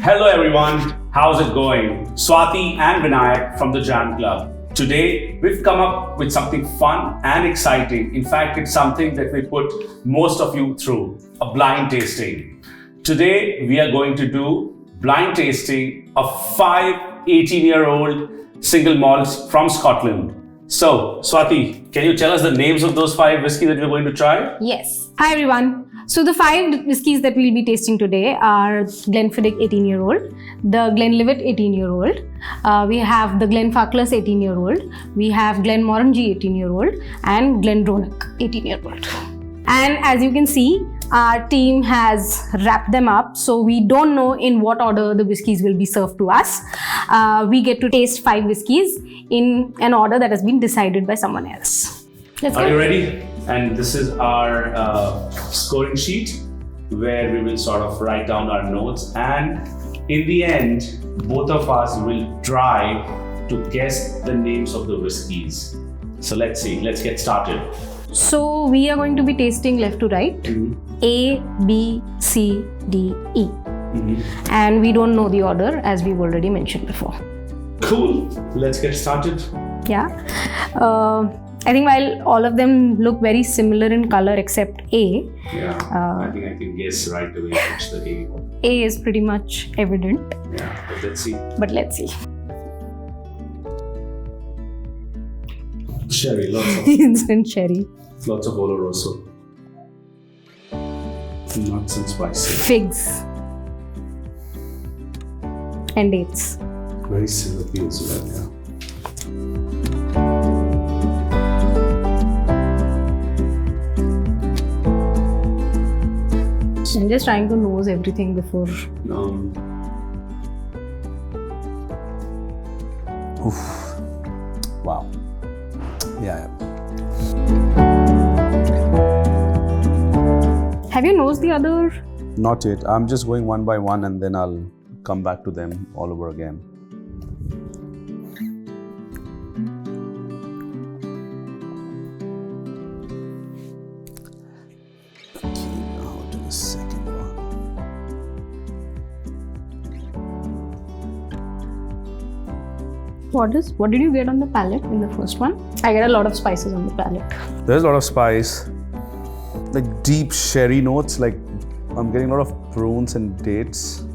Hello everyone, how's it going? Swati and Vinayak from the Dram Club. Today we've come up with something fun and exciting. In fact, it's something that we put most of you through, a blind tasting. Today we are going to do blind tasting of 5 18-year-old single malts from Scotland. So, Swati, can you tell us the names of those 5 whisky that we're going to try? Yes. Hi everyone. So the 5 whiskies that we'll be tasting today are Glenfiddich 18-year-old, the Glenlivet 18-year-old, we have the Glenfarclas 18-year-old, we have Glenmorangie 18-year-old and Glenfiddich 18-year-old. And as you can see, our team has wrapped them up, so we don't know in what order the whiskies will be served to us. We get to taste 5 whiskies in an order that has been decided by someone else. Let's go. Are you ready? And this is our scoring sheet where we will sort of write down our notes, and in the end, both of us will try to guess the names of the whiskies. So let's see, let's get started. So we are going to be tasting left to right, A, B, C, D, E. And we don't know the order as we've already mentioned before. Cool, let's get started. Yeah. I think while all of them look very similar in color except A. Yeah, I think I can guess right away which the A was. A is pretty much evident. Yeah, but let's see. Sherry, lots of. Instant cherry. Lots of Oloroso. Nuts and spicy. Figs. And dates. Very syrupy as well, yeah. I'm just trying to nose everything before. Oof. Wow. Yeah. Have you nosed the other? Not yet. I'm just going one by one and then I'll come back to them all over again. What did you get on the palate in the first one? I get a lot of spices on the palate. There's a lot of spice, like deep sherry notes, like I'm getting a lot of prunes and dates.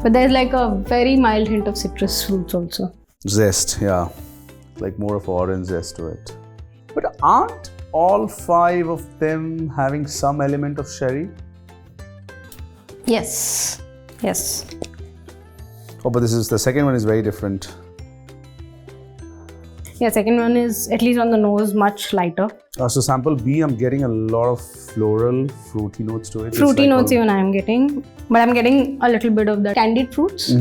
But there's like a very mild hint of citrus fruits also. Zest, yeah, like more of orange zest to it. But aren't all 5 of them having some element of sherry? Yes. Oh, but the second one is very different. Yeah, second one is, at least on the nose, much lighter. So sample B, I'm getting a lot of floral, fruity notes to it. Fruity notes even I am getting. But I'm getting a little bit of the candied fruits.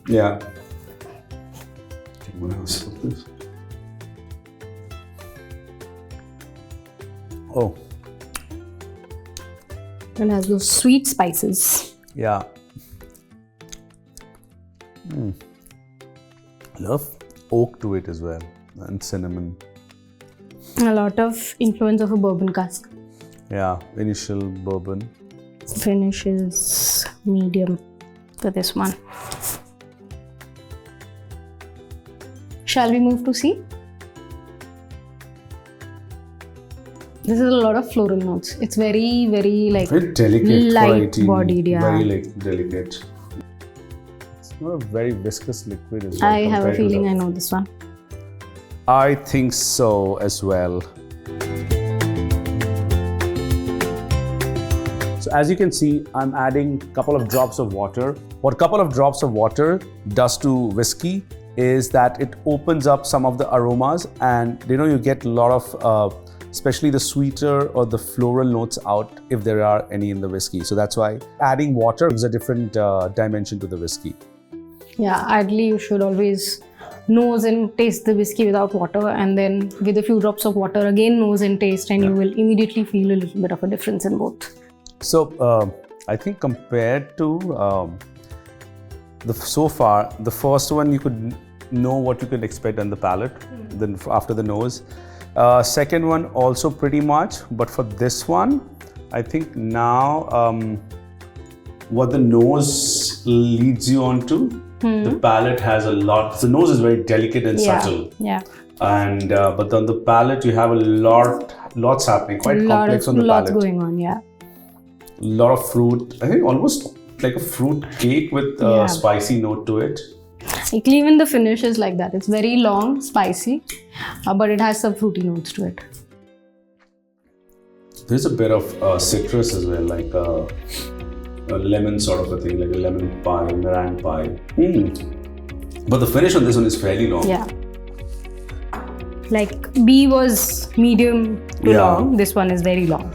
Yeah. Oh. And has those sweet spices. Yeah. Love oak to it as well. And cinnamon. A lot of influence of a bourbon cask. Yeah, initial bourbon. Finish is medium for this one. Shall we move to C? This is a lot of floral notes. It's very, very like very delicate, light-bodied, yeah. Very like delicate. It's not a very viscous liquid as well. I have a feeling I know this one. I think so as well. So as you can see, I'm adding a couple of drops of water. What a couple of drops of water does to whiskey is that it opens up some of the aromas, and you get a lot of, especially the sweeter or the floral notes out if there are any in the whiskey. So that's why adding water gives a different dimension to the whiskey. Yeah, ideally you should always nose and taste the whiskey without water, and then with a few drops of water again nose and taste, and you will immediately feel a little bit of a difference in both. So I think compared to so far, the first one you could know what you could expect on the palate, then after the nose. Second one also pretty much, but for this one, I think now what the nose leads you on to. The palate has a lot. The nose is very delicate and subtle. Yeah. And but on the palate you have lots happening. Quite complex on the palate. Lots going on. Yeah. A lot of fruit. I think almost like a fruit cake with a spicy note to it. Even the finish is like that. It's very long, spicy, but it has some fruity notes to it. There's a bit of citrus as well, like a lemon sort of a thing, like a lemon pie, meringue pie. But the finish on this one is fairly long. Yeah. Like B was medium to long. This one is very long.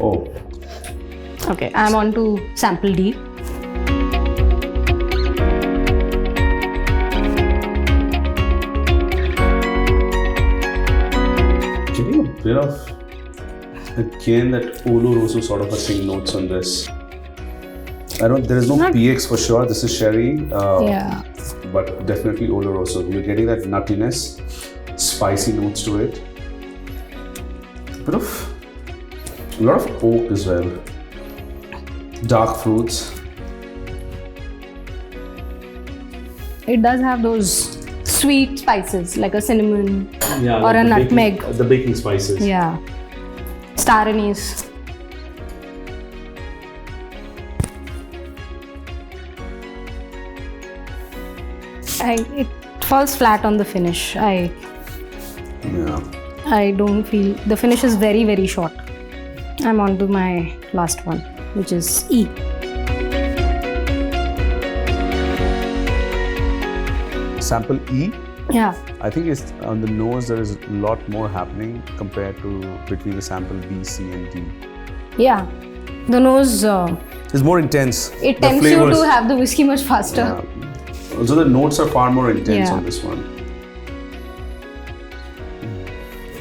Oh. Okay, I'm on to sample D. Getting a bit of, again, that Oloroso sort of a thing notes on this. There is no PX for sure. This is sherry. But definitely Oloroso. You're getting that nuttiness, spicy notes to it. A lot of oak as well. Dark fruits. It does have those sweet spices like a cinnamon or like a nutmeg. The baking spices. Yeah. Star anise. It falls flat on the finish. I don't feel the finish is very, very short. I'm on to my last one, which is E. Sample E. Yeah. I think it's on the nose there is a lot more happening compared to between the sample B, C and D. Yeah. The nose is more intense. It tends you to have the whiskey much faster. Yeah. Also the notes are far more intense on this one.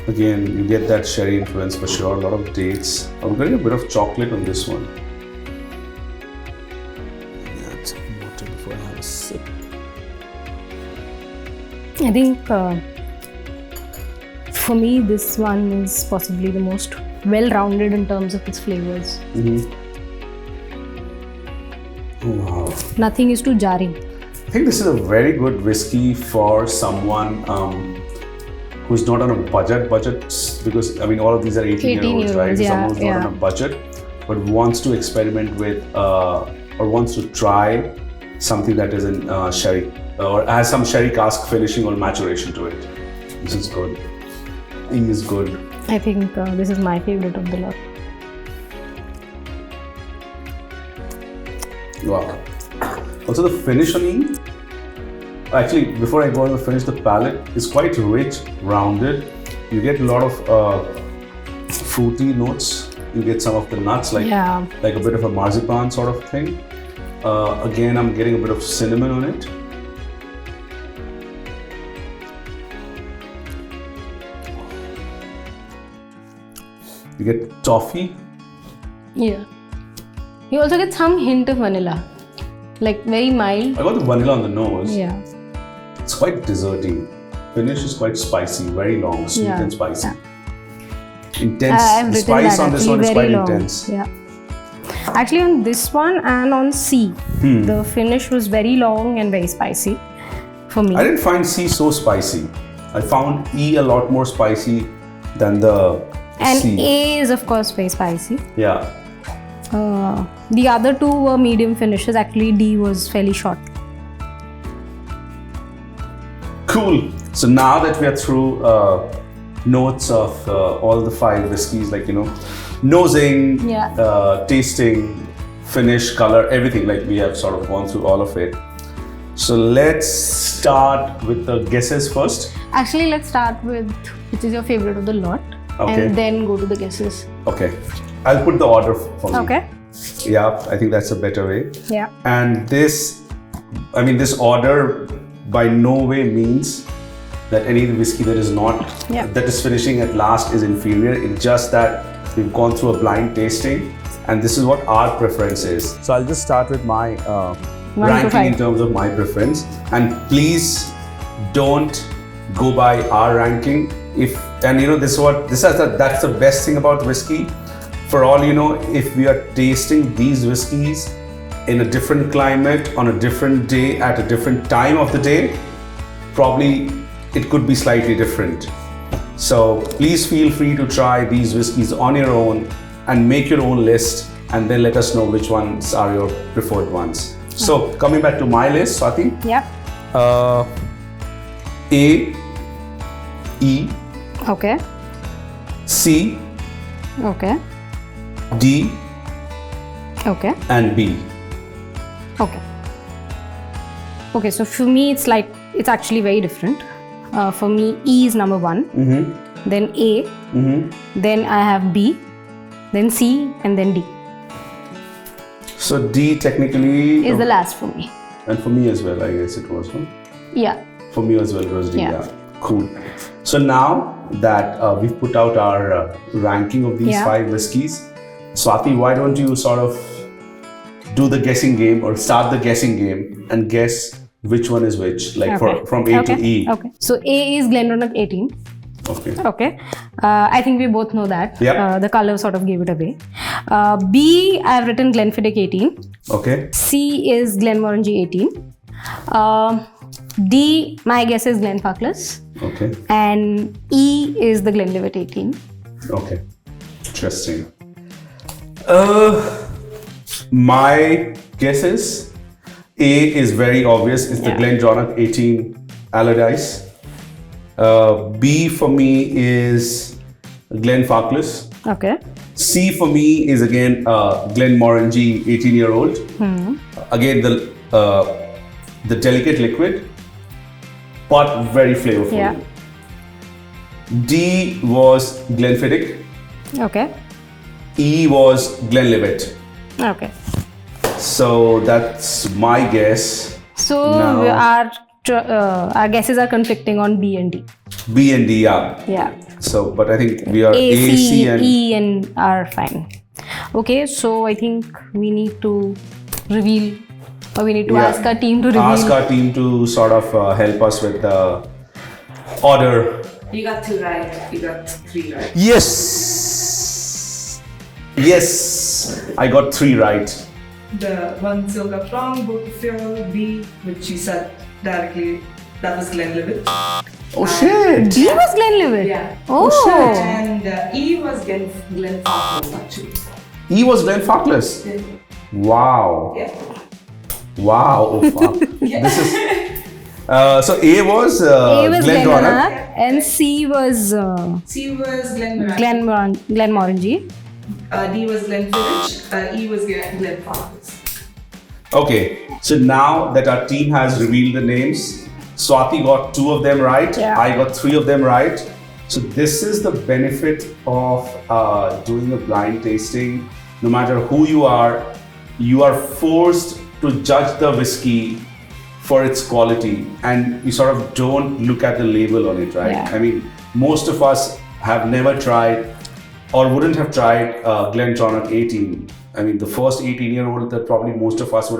Again, you get that sherry influence for sure, a lot of dates. I'm getting a bit of chocolate on this one. Add some water before I have a sip. I think for me, this one is possibly the most well-rounded in terms of its flavors. Oh, wow. Nothing is too jarring. I think this is a very good whiskey for someone who's not on a budget, because I mean all of these are 18-year-olds, right? Someone who's not on a budget but wants to experiment with or wants to try something that is in sherry or has some sherry cask finishing or maturation to it. This is good. E is good. I think this is my favorite of the lot. Wow. Also the finish on E, actually before I go on the finish, the palate is quite rich, rounded. You get a lot of fruity notes. You get some of the nuts, like a bit of a marzipan sort of thing. Again, I'm getting a bit of cinnamon on it. You get toffee. Yeah. You also get some hint of vanilla, like very mild. I got the vanilla on the nose. Yeah. It's quite desserty. Finish is quite spicy, very long, sweet and spicy. Intense. The spice on this one is quite intense. Yeah. Actually, on this one and on C, the finish was very long and very spicy for me. I didn't find C so spicy. I found E a lot more spicy than the C. And A is of course very spicy. Yeah. The other two were medium finishes. Actually, D was fairly short. Cool. So now that we are through notes of all the 5 whiskies, like, you know, nosing, tasting, finish, color, everything, like we have sort of gone through all of it. So let's start with the guesses first. Actually, let's start with which is your favorite of the lot, and then go to the guesses. Okay. I'll put the order for me. Okay. Yeah, I think that's a better way. Yeah. And this order by no way means that any whiskey that is not, that is finishing at last is inferior. It's just that we've gone through a blind tasting and this is what our preference is. So I'll just start with my ranking in terms of my preference. And please don't go by our ranking. That's the best thing about whiskey. For all you know, if we are tasting these whiskeys in a different climate, on a different day, at a different time of the day, probably it could be slightly different. So please feel free to try these whiskies on your own and make your own list, and then let us know which ones are your preferred ones. So coming back to my list, Swati. Yeah. A, E, Okay. C, Okay. D, Okay. and B. Okay. Okay. So for me, it's actually very different. For me, E is number 1. Then A. Then I have B. Then C, and then D. So D technically Is the last for me. and for me as well, I guess it was. Huh? Yeah. For me as well, it was D. Yeah. Yeah. Cool. So now that we've put out our ranking of these 5 whiskies, Swati, why don't you sort of do the guessing game or start the guessing game and guess which one is which, like from A to E. Okay. So A is Glenmorangie 18. Okay. Okay. I think we both know that. Yeah. The color sort of gave it away. B, I've written Glenfiddich 18. Okay. C is Glenmorangie 18. D, my guess is Glenfarclas. Okay. And E is the Glenlivet 18. Okay. Interesting. My guess is A is very obvious. It's the Glenmorangie 18 Allardyce. B for me is Glenfarclas. Okay. C for me is again Glenmorangie 18-year-old. Again the delicate liquid, but very flavorful. Yeah. D was Glenfiddich. Okay. E was Glenlivet. Okay. So that's my guess. So Now- our guesses are conflicting on B and D. B and D, yeah. Yeah. So, but I think we are A, C, and E and are fine. Okay, so I think we need to reveal, or we need to ask our team to reveal. Ask our team to sort of help us with the order. You got 2 right. You got 3 right. Yes! Yes! I got 3 right. The one Silk got wrong, mouthfeel, B, which you said directly, that was Glenlivet. Oh shit! D was Glenlivet. Yeah. Oh. And E was Glenfarclas actually. E was Glenfarclas. Yeah. Wow. Yeah. Wow. Oh fuck. This is. So A was A was Glenmorangie. Glenmorangie and C was C was Glenmorangie. Glenmorangie. D was Glenfiddich. E was Glenfarclas. Okay, so now that our team has revealed the names, Swati got 2 of them right, Yeah. I got 3 of them right. So this is the benefit of doing a blind tasting. No matter who you are forced to judge the whiskey for its quality, and you sort of don't look at the label on it, right? Yeah. I mean, most of us have never tried or wouldn't have tried Glenmorangie 18. I mean, the first 18-year-old that probably most of us would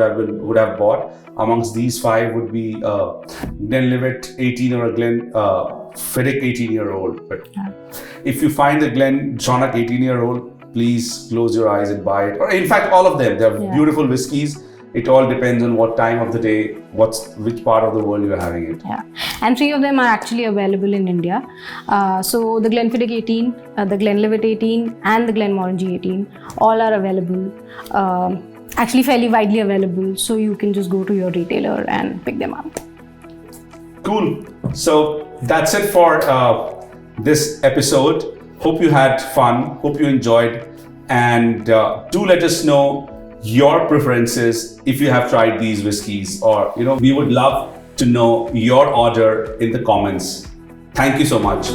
have bought amongst these 5 would be Glenlivet 18 or a Glenfiddich 18-year-old. But if you find the Glenmorangie 18-year-old, please close your eyes and buy it. Or in fact, all of them. They're beautiful whiskies. It all depends on what time of the day, which part of the world you're having it. Yeah, and 3 of them are actually available in India. So the Glenfiddich 18, the Glenlivet 18, and the Glenmorangie 18 all are available. Actually, fairly widely available. So you can just go to your retailer and pick them up. Cool. So that's it for this episode. Hope you had fun. Hope you enjoyed, and do let us know your preferences if you have tried these whiskies, or we would love to know your order in the comments. Thank you so much.